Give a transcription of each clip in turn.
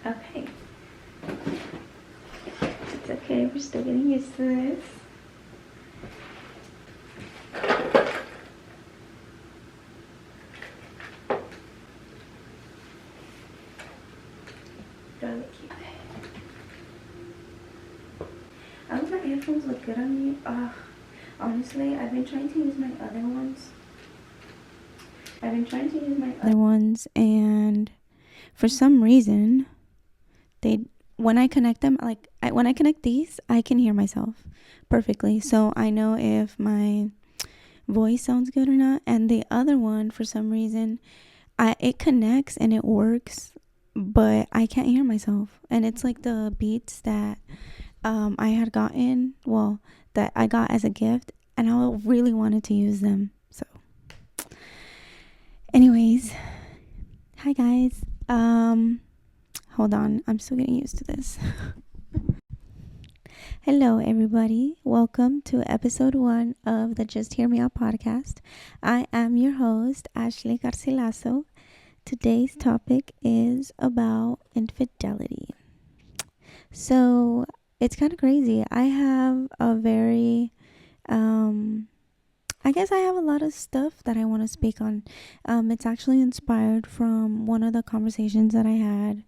Okay. It's okay, we're still getting used to this. I hope my earphones look good on you. Honestly, I've been trying to use my other ones. And for some reason, when I connect them, when I connect these, I can hear myself perfectly. So I know if my voice sounds good or not. And the other one, for some reason, it connects and it works, but I can't hear myself. And it's like the beats that I had gotten, that I got as a gift, and I really wanted to use them. So anyways, hi guys. Hold on, I'm still getting used to this. Hello everybody, welcome to episode 1 of the Just Hear Me Out podcast. I am your host, Ashley Garcilaso. Today's topic is about infidelity. So it's kind of crazy. I have a very I guess I have a lot of stuff that I want to speak on. It's actually inspired from one of the conversations that I had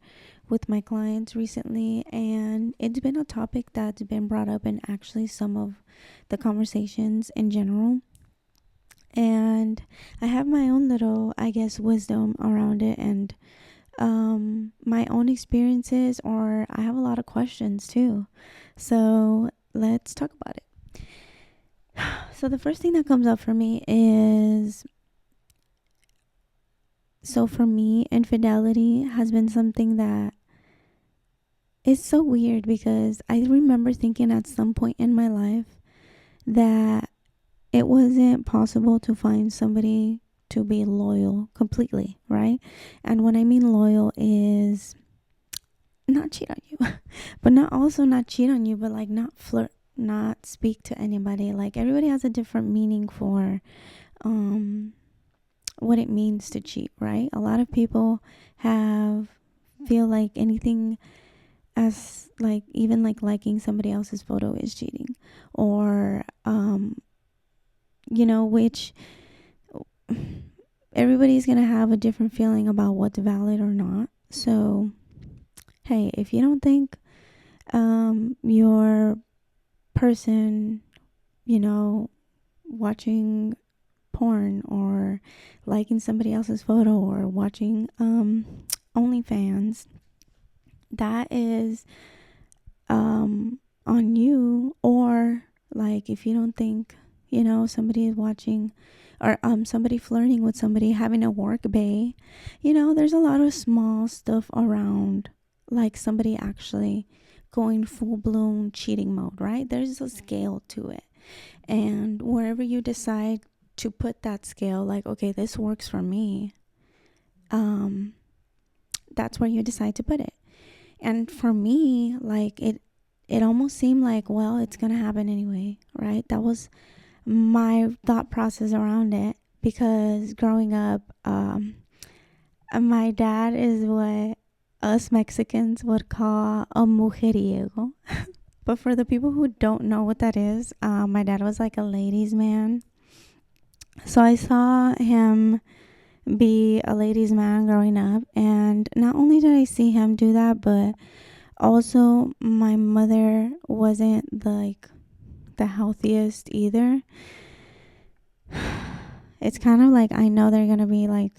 with my clients recently, and it's been a topic that's been brought up in actually some of the conversations in general. And I have my own little, I guess, wisdom around it, and my own experiences, or I have a lot of questions too. So let's talk about it. So the first thing that comes up for me is, so for me, infidelity has been something that is so weird, because I remember thinking at some point in my life that it wasn't possible to find somebody to be loyal completely, right? And when I mean loyal is not cheat on you, but not cheat on you, but like not flirt, not speak to anybody. Like everybody has a different meaning for what it means to cheat, right? A lot of people feel like anything as like even like liking somebody else's photo is cheating, or which everybody's gonna have a different feeling about what's valid or not. So hey, if you don't think your person, watching porn or liking somebody else's photo or watching OnlyFans, that is on you. Or like if you don't think somebody is watching, or somebody flirting with somebody, having a work bae, there's a lot of small stuff around, like somebody actually going full-blown cheating mode, right? There's a scale to it, and wherever you decide to put that scale, like, okay, this works for me, that's where you decide to put it. And for me, like it almost seemed like, well, it's gonna happen anyway, right? That was my thought process around it, because growing up, my dad is what us Mexicans would call a mujeriego. But for the people who don't know what that is, my dad was like a ladies' man. So I saw him be a ladies' man growing up, and not only did I see him do that, but also my mother wasn't like the healthiest either. It's kind of like, I know they're gonna be like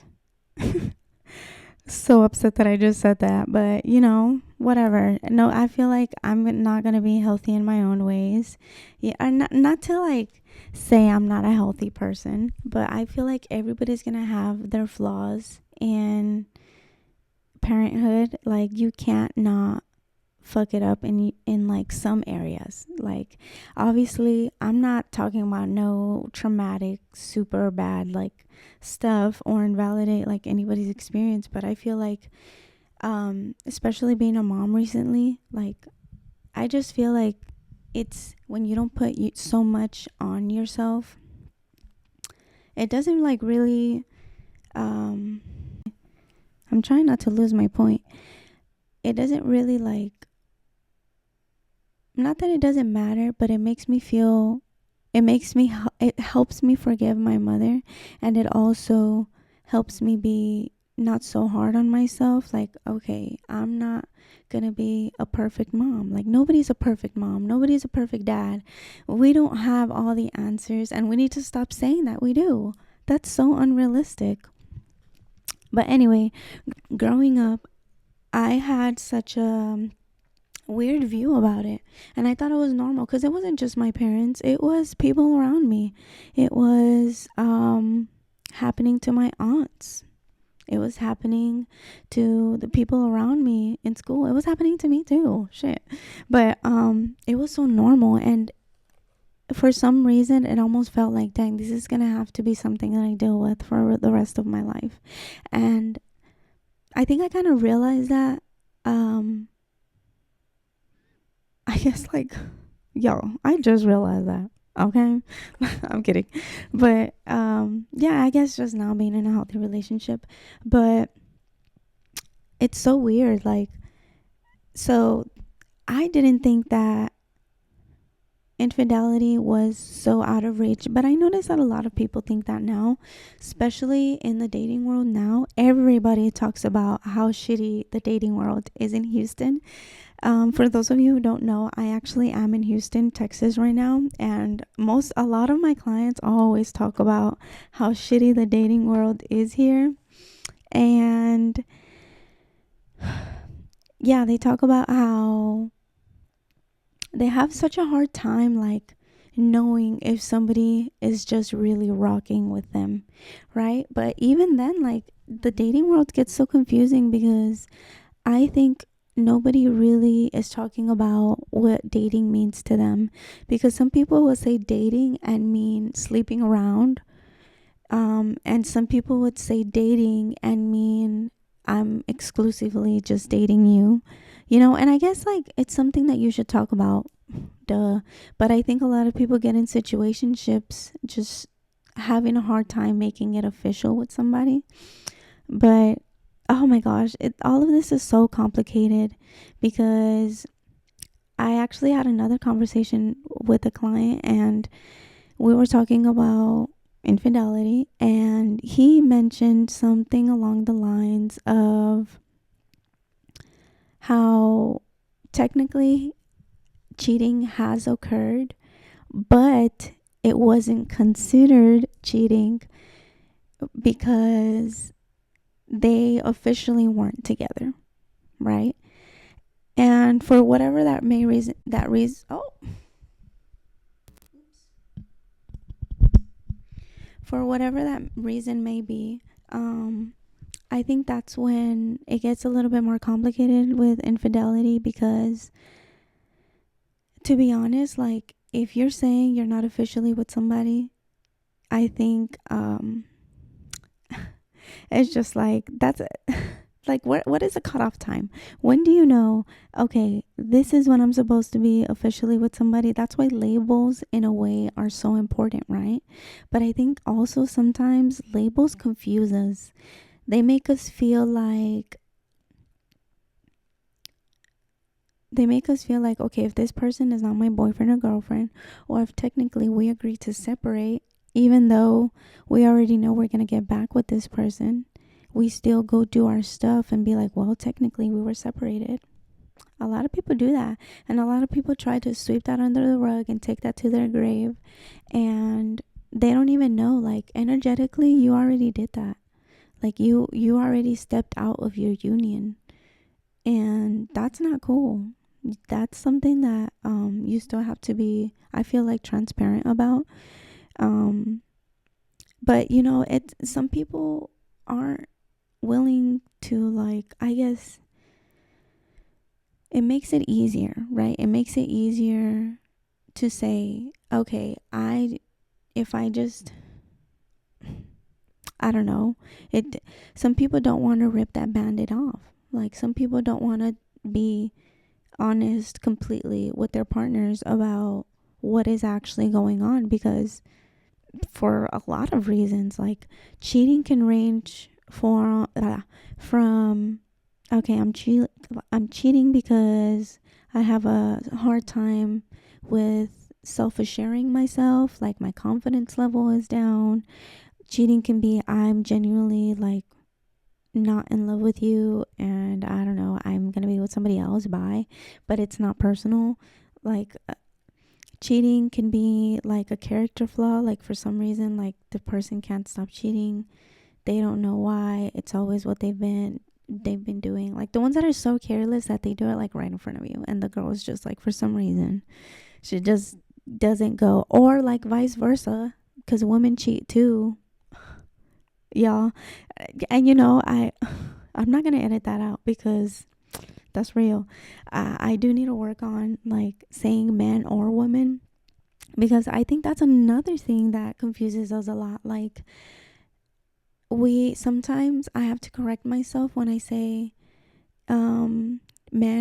so upset that I just said that, but whatever. No, I feel like I'm not gonna be healthy in my own ways. Yeah, not to like say I'm not a healthy person, but I feel like everybody's gonna have their flaws in parenthood. Like you can't not fuck it up in like some areas. Like, obviously, I'm not talking about no traumatic, super bad like stuff or invalidate like anybody's experience, but I feel like, especially being a mom recently, like, I just feel like it's when you don't put so much on yourself, it doesn't like really, I'm trying not to lose my point. It doesn't really like, not that it doesn't matter, but it makes me feel, it helps me forgive my mother, and it also helps me be not so hard on myself. Like, okay, I'm not gonna be a perfect mom. Like, nobody's a perfect mom, nobody's a perfect dad. We don't have all the answers, and we need to stop saying that we do. That's so unrealistic. But anyway, growing up, I had such a weird view about it, and I thought it was normal because it wasn't just my parents, it was people around me. It was happening to my aunts, it was happening to the people around me in school, it was happening to me too, shit. But it was so normal, and for some reason it almost felt like, dang, this is gonna have to be something that I deal with for the rest of my life. And I think I kind of realized that, I guess, like, yo, I just realized that. Okay. I'm kidding. But yeah, I guess just now being in a healthy relationship. But it's so weird. Like, so I didn't think that infidelity was so out of reach, but I noticed that a lot of people think that now, especially in the dating world now. Everybody talks about how shitty the dating world is in Houston. For those of you who don't know, I actually am in Houston, Texas right now, and a lot of my clients always talk about how shitty the dating world is here. And yeah, they talk about how they have such a hard time, like, knowing if somebody is just really rocking with them, right? But even then, like, the dating world gets so confusing because I think nobody really is talking about what dating means to them, because some people will say dating and mean sleeping around, and some people would say dating and mean I'm exclusively just dating you, and I guess, like, it's something that you should talk about, duh. But I think a lot of people get in situationships just having a hard time making it official with somebody. But oh my gosh, all of this is so complicated because I actually had another conversation with a client, and we were talking about infidelity, and he mentioned something along the lines of how technically cheating has occurred, but it wasn't considered cheating because they officially weren't together, right? And for whatever that may reason, for whatever that reason may be, I think that's when it gets a little bit more complicated with infidelity, because, to be honest, like, if you're saying you're not officially with somebody, I think it's just like, that's it. Like, what is the cutoff time? When do you know, okay, this is when I'm supposed to be officially with somebody? That's why labels, in a way, are so important, right? But I think also sometimes labels confuse us. They make us feel like, okay, if this person is not my boyfriend or girlfriend, or if technically we agree to separate, even though we already know we're going to get back with this person, we still go do our stuff and be like, well, technically we were separated. A lot of people do that, and a lot of people try to sweep that under the rug and take that to their grave, and they don't even know, like, energetically, you already did that. Like, you already stepped out of your union, and that's not cool. That's something that you still have to be, I feel like, transparent about. But some people aren't willing to, like, I guess, it makes it easier, right? It makes it easier to say, okay, if I just, I don't know, it, some people don't want to rip that band-aid off. Like, some people don't want to be honest completely with their partners about what is actually going on, because for a lot of reasons, like, cheating can range from, okay, I'm cheating because I have a hard time with self-assuring myself, like my confidence level is down. Cheating can be, I'm genuinely like not in love with you, and I don't know, I'm gonna be with somebody else, bye. But it's not personal. Like, cheating can be like a character flaw, like for some reason, like the person can't stop cheating, they don't know why, it's always what they've been doing. Like the ones that are so careless that they do it like right in front of you, and the girl is just like, for some reason she just doesn't go. Or like vice versa, because women cheat too, y'all. And I'm not gonna edit that out because that's real. I do need to work on like saying man or woman, because I think that's another thing that confuses us a lot. Like, we sometimes I have to correct myself when I say man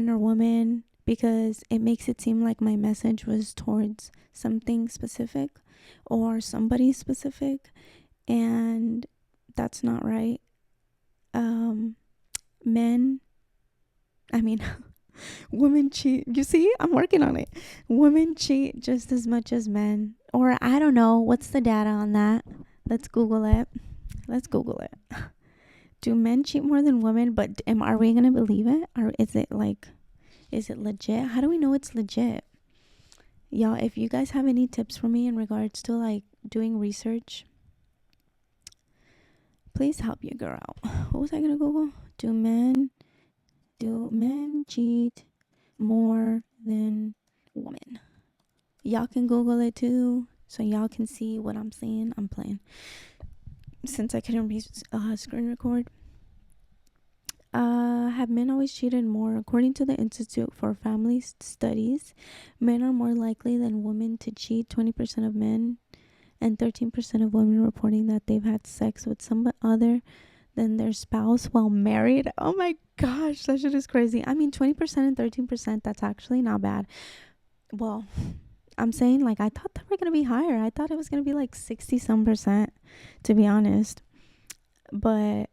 or woman, because it makes it seem like my message was towards something specific or somebody specific, and that's not right. Men, I mean, women cheat. You see, I'm working on it. Women cheat just as much as men. Or I don't know. What's the data on that? Let's Google it. Let's Google it. Do men cheat more than women? But are we going to believe it? Or is it legit? How do we know it's legit? Y'all, if you guys have any tips for me in regards to like doing research, please help your girl out. What was I going to Google? Do men cheat more than women? Y'all can Google it too, so y'all can see what I'm saying. I'm playing. Since I couldn't screen record. Have men always cheated more? According to the Institute for Family Studies, men are more likely than women to cheat. 20% of men and 13% of women reporting that they've had sex with somebody other than their spouse while married. Oh my gosh, that shit is crazy. I mean, 20% and 13%, that's actually not bad. Well, I'm saying, like, I thought they were going to be higher. I thought it was going to be like 60 some percent, to be honest. But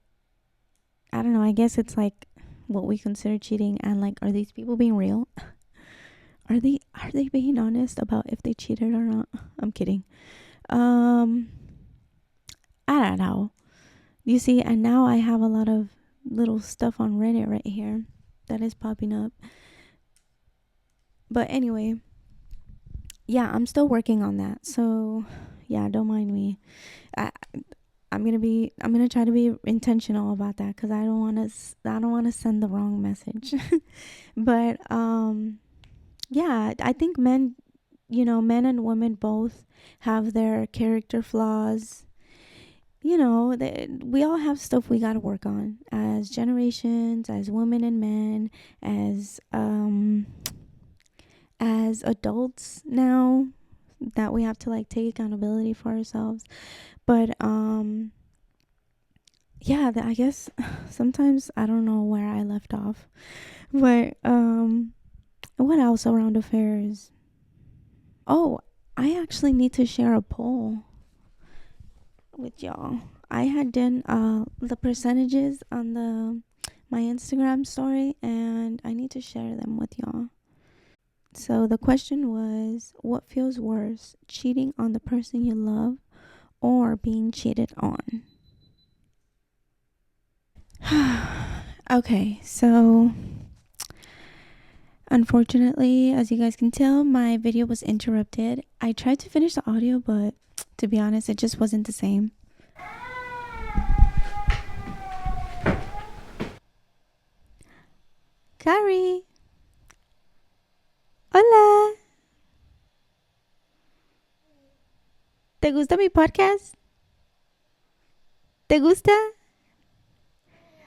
I don't know. I guess it's like what we consider cheating, and like, are these people being real? Are they being honest about if they cheated or not? I'm kidding. I don't know. You see, and now I have a lot of little stuff on Reddit right here that is popping up. But anyway, yeah, I'm still working on that. So, yeah, don't mind me. I'm gonna try to be intentional about that, because I don't want to send the wrong message. But yeah, I think men and women both have their character flaws. We all have stuff we got to work on as generations, as women and men, as adults now, that we have to like take accountability for ourselves. But yeah, I guess sometimes I don't know where I left off. But what else around affairs? Oh, I actually need to share a poll with y'all. I had done the percentages on my Instagram story, and I need to share them with y'all. So the question was, what feels worse, cheating on the person you love or being cheated on? Okay, so unfortunately, as you guys can tell, my video was interrupted. I tried to finish the audio, but to be honest, it just wasn't the same. Carrie! Hola! ¿Te gusta mi podcast? ¿Te gusta?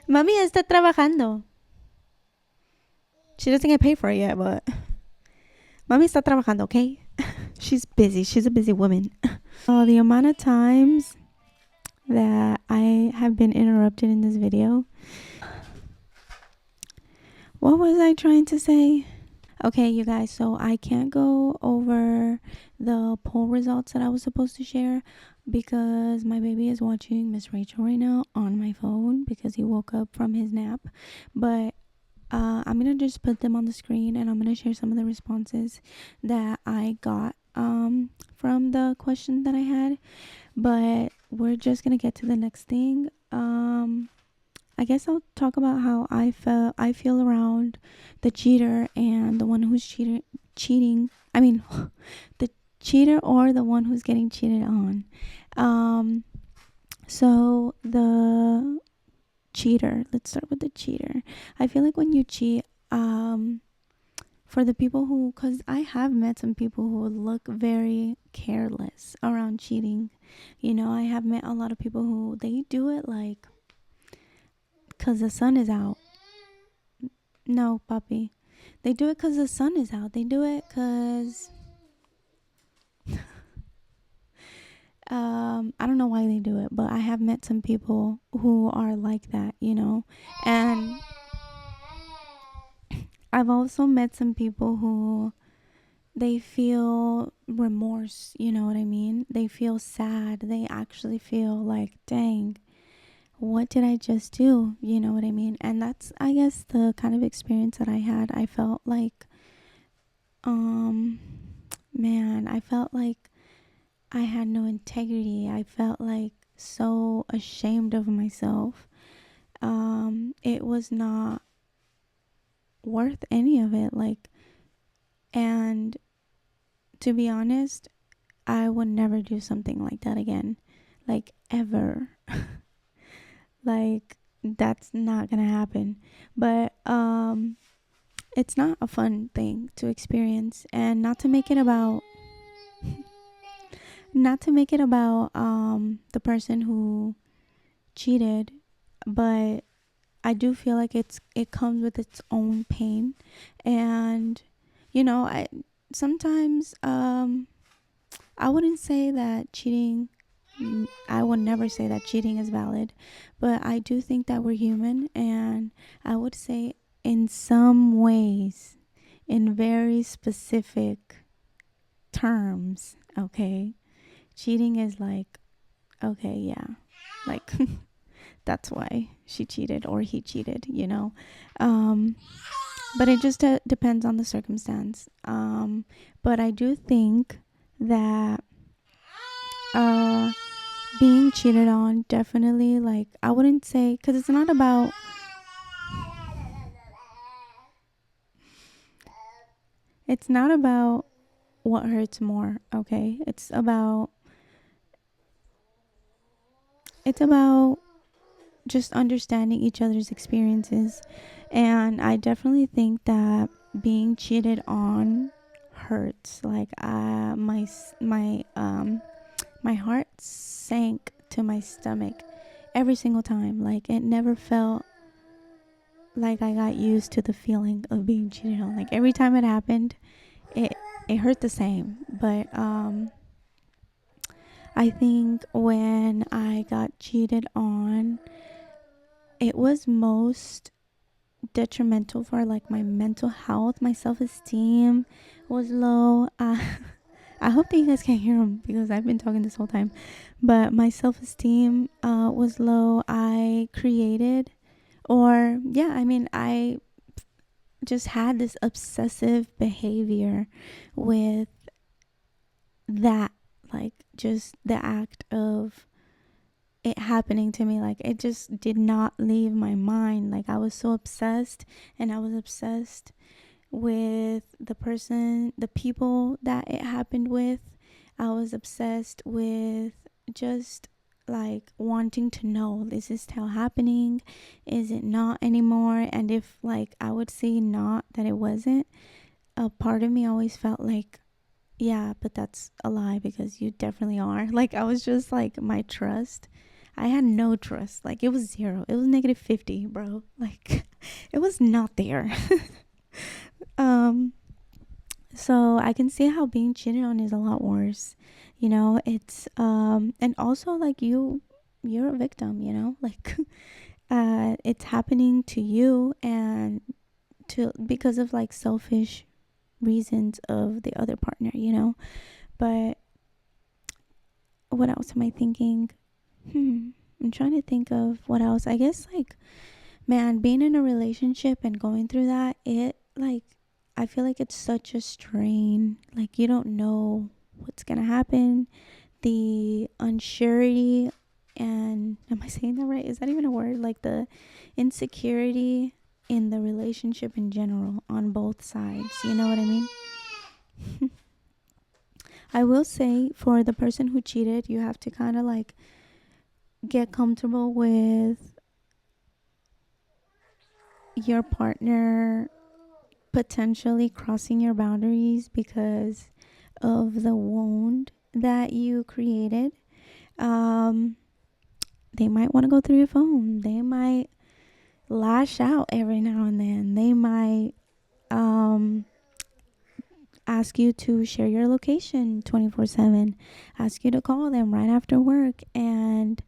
Mami está trabajando. She doesn't get paid for it yet, but Mami está trabajando, okay? She's busy. She's a busy woman. The amount of times that I have been interrupted in this video. What was I trying to say? Okay, you guys, so I can't go over the poll results that I was supposed to share because my baby is watching Miss Rachel right now on my phone because he woke up from his nap. But I'm gonna just put them on the screen, and I'm gonna share some of the responses that I got from the question that I had. But we're just gonna get to the next thing. I guess I'll talk about how I feel around the cheater and the one who's cheating. I mean, the cheater or the one who's getting cheated on. So the cheater. Let's start with the cheater. I feel like when you cheat, for the people who, because I have met some people who look very careless around cheating. You know, I have met a lot of people who they do it like because the sun is out. No, puppy. They do it because the sun is out. They do it because I don't know why they do it, but I have met some people who are like that, you know. And I've also met some people who they feel remorse, you know what I mean? They feel sad. They actually feel like, dang, what did I just do? You know what I mean? And that's, I guess, the kind of experience that I had. I felt like, man, I felt like I had no integrity. I felt like so ashamed of myself. It was not worth any of it. Like, and to be honest, I would never do something like that again. Like, ever. Like, that's not gonna happen. But it's not a fun thing to experience. And not to make it about the person who cheated, but I do feel like it comes with its own pain. And you know, I sometimes I wouldn't say that cheating, I would never say that cheating is valid, but I do think that we're human, and I would say in some ways, in very specific terms, okay, cheating is like, okay, yeah, like that's why she cheated or he cheated, you know. But it just depends on the circumstance. But I do think that being cheated on, definitely, like, I wouldn't say, because it's not about what hurts more, okay? It's about just understanding each other's experiences. And I definitely think that being cheated on hurts. Like, my heart sank to my stomach every single time. Like, it never felt like I got used to the feeling of being cheated on. Like, every time it happened, it hurt the same. But I think when I got cheated on, it was most detrimental for like my mental health. My self-esteem was low. I hope that you guys can't hear him because I've been talking this whole time. But my self-esteem was low. I just had this obsessive behavior with that, like, just the act of it happening to me. Like, it just did not leave my mind. Like, I was so obsessed, and I was obsessed with the people that it happened with. I was obsessed with just like wanting to know, is this still happening? Is it not anymore? And if like I would say not, that it wasn't, a part of me always felt like, yeah, but that's a lie because you definitely are. Like, I was just like, my trust, I had no trust. Like, it was zero. It was -50, bro. Like, it was not there. Um, so I can see how being cheated on is a lot worse. It's and also like you're a victim, like it's happening to you and to because of like selfish reasons of the other partner. But what else am I thinking? I'm trying to think of what else. I guess like, man, being in a relationship and going through that, it like I feel like it's such a strain. Like you don't know what's gonna happen. The unsurety and am I saying that right? Is that even a word? Like the insecurity in the relationship in general on both sides. You know what I mean? I will say for the person who cheated, you have to kind of like get comfortable with your partner potentially crossing your boundaries because of the wound that you created. Um, they might want to go through your phone. They might lash out every now and then. They might ask you to share your location 24/7, ask you to call them right after work. And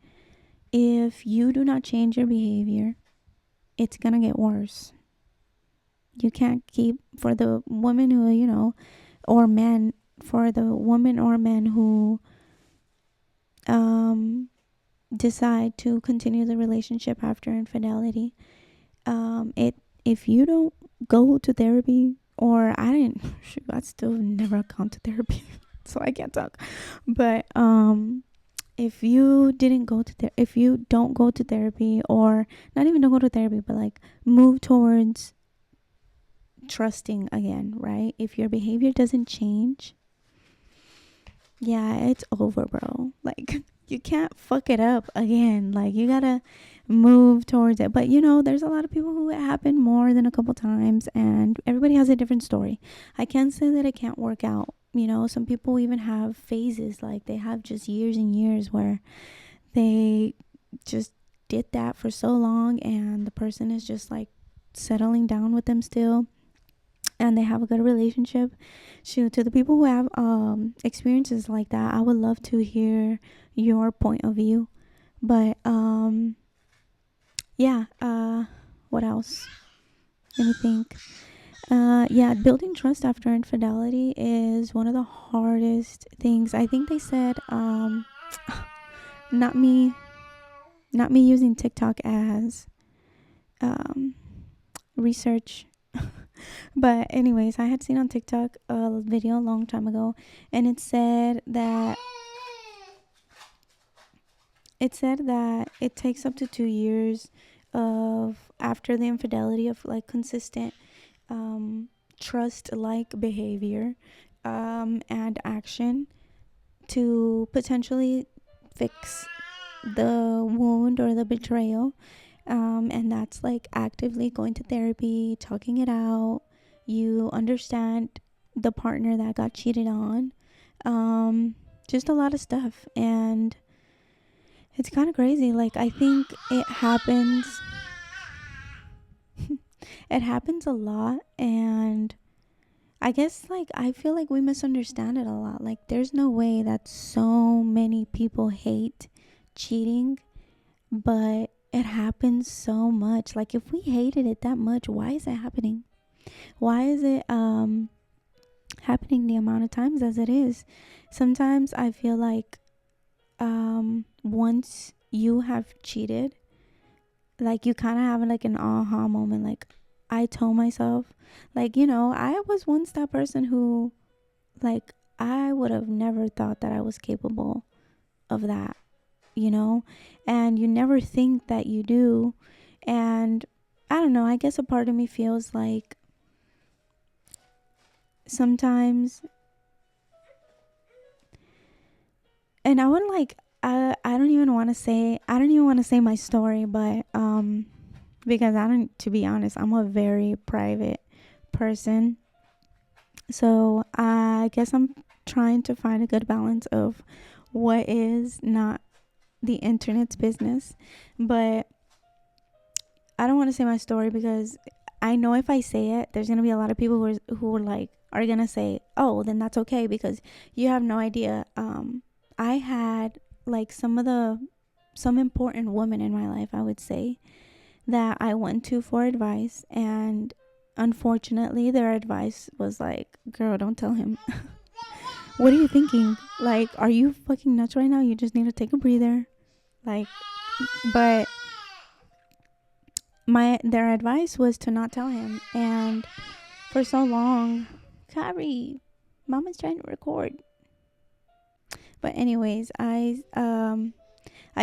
if you do not change your behavior, it's going to get worse. You can't keep, for the woman who, or men, for the woman or men who decide to continue the relationship after infidelity, if you don't go to therapy, or I still never gone to therapy, so I can't talk. But if you don't go to therapy, or not even don't go to therapy, but like move towards trusting again, right? If your behavior doesn't change, yeah, it's over, bro. Like you can't fuck it up again. Like you gotta move towards it. But there's a lot of people who it happened more than a couple times, and everybody has a different story. I can't say that it can't work out. Some people even have phases, like they have just years and years where they just did that for so long, and the person is just like settling down with them still, and they have a good relationship. Shoot, to the people who have experiences like that, I would love to hear your point of view. But yeah, what else? Let me think. Yeah, building trust after infidelity is one of the hardest things. I think they said not me using TikTok as research. But anyways, I had seen on TikTok a video a long time ago, and it said that it takes up to 2 years of after the infidelity of like consistent trust like behavior and action to potentially fix the wound or the betrayal. And that's like actively going to therapy, talking it out. You understand the partner that got cheated on. Just a lot of stuff. And it's kind of crazy. Like, I think it happens. It happens a lot. And I guess, like, I feel like we misunderstand it a lot. Like, there's no way that so many people hate cheating, but it happens so much. Like, if we hated it that much, why is it happening? Why is it happening the amount of times as it is? Sometimes I feel like once you have cheated, like you kind of have like an aha moment. Like, I told myself, like, I was once that person who, like, I would have never thought that I was capable of that, and you never think that you do. And I don't know, I guess a part of me feels like sometimes, and I wouldn't like, I don't even want to say my story, but because to be honest, I'm a very private person. So I guess I'm trying to find a good balance of what is not the internet's business. But I don't want to say my story because I know if I say it, there's gonna be a lot of people are gonna say, "Oh, then that's okay," because you have no idea. I had like some important women in my life, I would say, that I went to for advice, and unfortunately, their advice was like, "Girl, don't tell him." What are you thinking? Like, are you fucking nuts right now? You just need to take a breather. Like, but my their advice was to not tell him, and for so long, Carrie, Mama's trying to record. But anyways, I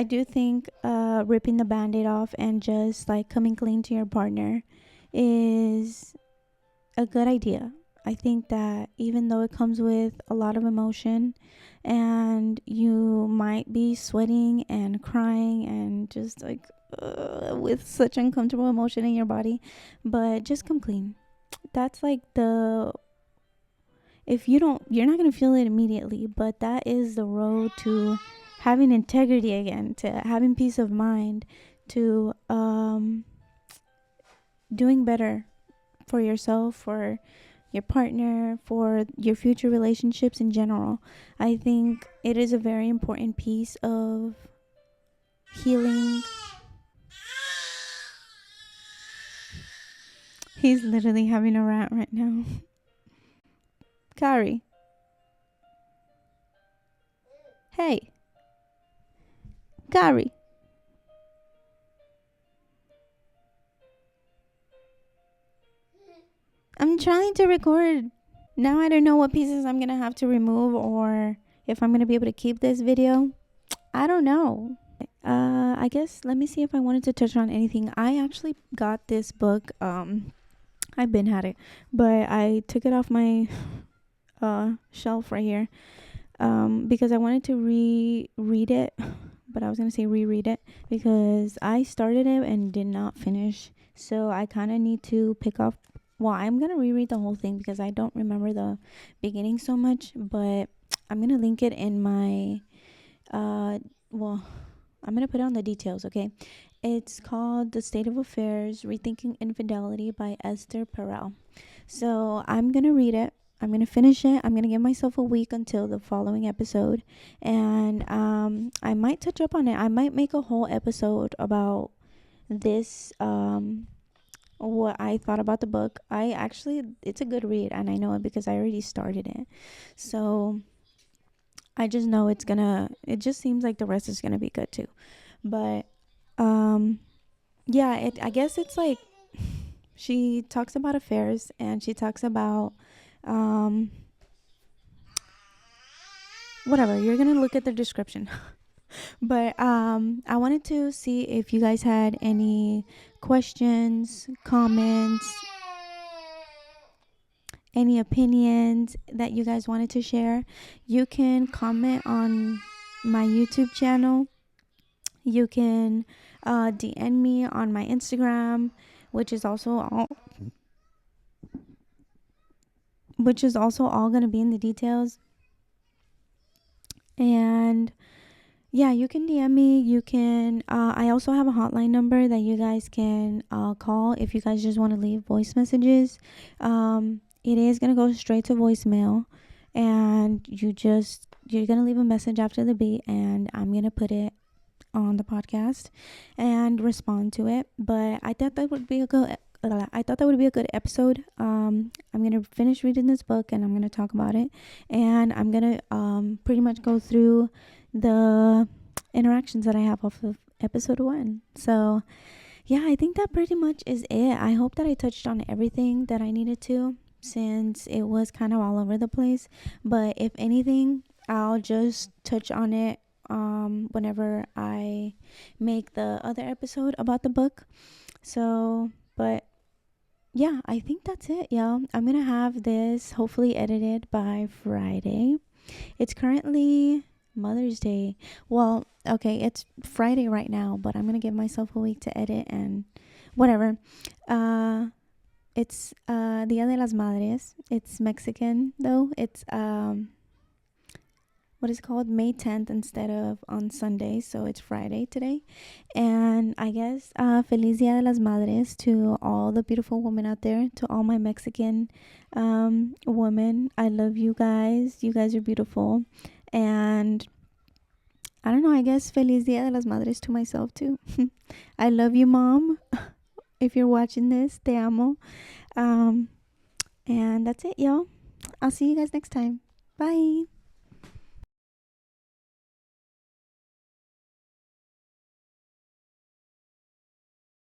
do think ripping the band-aid off and just like coming clean to your partner is a good idea. I think that even though it comes with a lot of emotion and you might be sweating and crying and just like with such uncomfortable emotion in your body, but just come clean. That's like the if you don't you're not going to feel it immediately, but that is the road to having integrity again, to having peace of mind, to doing better for yourself, for your partner, for your future relationships in general. I think it is a very important piece of healing. He's literally having a rant right now. Kari. Hey. Kari. I'm trying to record. Now I don't know what pieces I'm going to have to remove or if I'm going to be able to keep this video. I don't know. I guess let me see if I wanted to touch on anything. I actually got this book. I've been had it, but I took it off my shelf right here because I wanted to reread it, but I was gonna say reread it because I started it and did not finish. So I kind of need to pick up. Well, I'm gonna reread the whole thing because I don't remember the beginning so much, but I'm gonna link it in my well, I'm going to put on the details, okay? It's called The State of Affairs, Rethinking Infidelity by Esther Perel. So I'm going to read it. I'm going to finish it. I'm going to give myself a week until the following episode. And I might touch up on it. I might make a whole episode about this, what I thought about the book. It's a good read, and I know it because I already started it. So I just know it just seems like the rest is gonna be good too. But yeah, I guess it's like she talks about affairs and she talks about um whatever. You're gonna look at the description. But I wanted to see if you guys had any questions, comments, any opinions that you guys wanted to share. You can comment on my YouTube channel. You can DM me on my Instagram, which is also all gonna be in the details. And yeah, you can DM me. You can. I also have a hotline number that you guys can call if you guys just want to leave voice messages. It is gonna go straight to voicemail, and you're gonna leave a message after the beep, and I'm gonna put it on the podcast and respond to it. But I thought that would be a good episode. I'm gonna finish reading this book and I'm gonna talk about it, and I'm gonna pretty much go through the interactions that I have off of episode 1. So yeah, I think that pretty much is it. I hope that I touched on everything that I needed to, since it was kind of all over the place. But if anything, I'll just touch on it whenever I make the other episode about the book. So, but yeah, I think that's it, y'all. I'm gonna have this hopefully edited by Friday. It's currently Mother's Day. Well, okay, it's Friday right now, but I'm gonna give myself a week to edit and whatever. It's Dia de las Madres. It's Mexican though. It's what is it called, May 10th instead of on Sunday, so it's Friday today. And I guess Feliz Dia de las Madres to all the beautiful women out there, to all my Mexican women. I love you guys. You guys are beautiful. And I don't know, I guess Feliz Dia de las Madres to myself too. I love you, Mom. If you're watching this, te amo. And that's it, y'all. I'll see you guys next time. Bye.